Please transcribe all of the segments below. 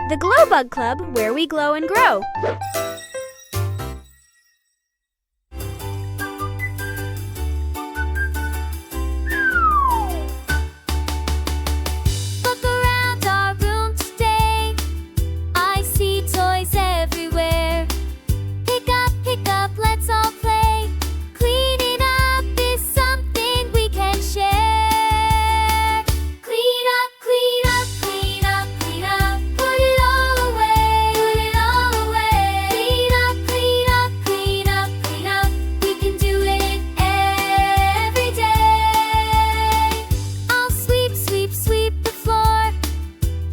The Glowbug Club, where we glow and grow. Look around our room today. I see toys everywhere. Pick up, let's all play. Cleaning up is something we can share. Clean up, clean up, clean up, clean up. Put it all away, put it all away. Clean up, clean up, clean up, clean up. We can do it every day. I'll sweep, sweep, sweep the floor.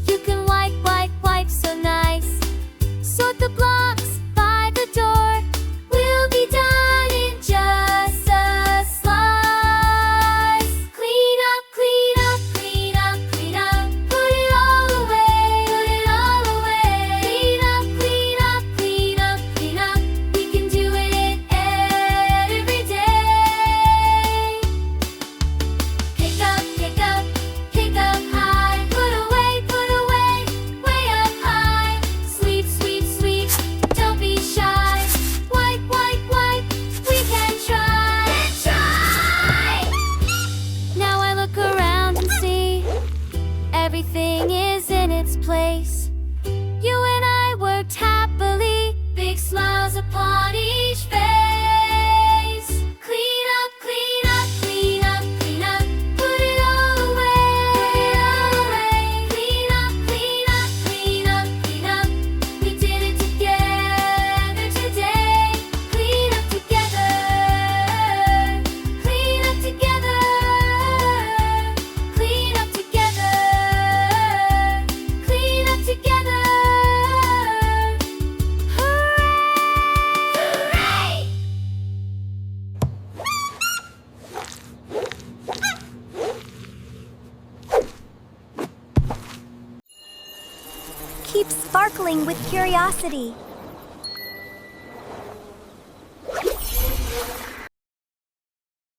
You can wipe, wipe, wipe so nice. Sort the blocks by the door. We'll be done in just a slice. Clean up, clean up, clean up, clean up. Put it all away, put it all away. Clean up, clean up, clean up, clean up. We can do it every day. Pick up high. Put away, way up high. Sweep, sweep, sweep. Don't be shy. Wipe, wipe, wipe. We can try. Now I look around and see everything is in its place. You and I worked happily, big smiles upon each face. Clean up, clean up, clean up, clean up. Put it all away, Clean up, clean up, clean up, clean up. We did it together today. Clean up together. Clean up together. Clean up together. Clean up together. Hooray! Keep sparkling with curiosity.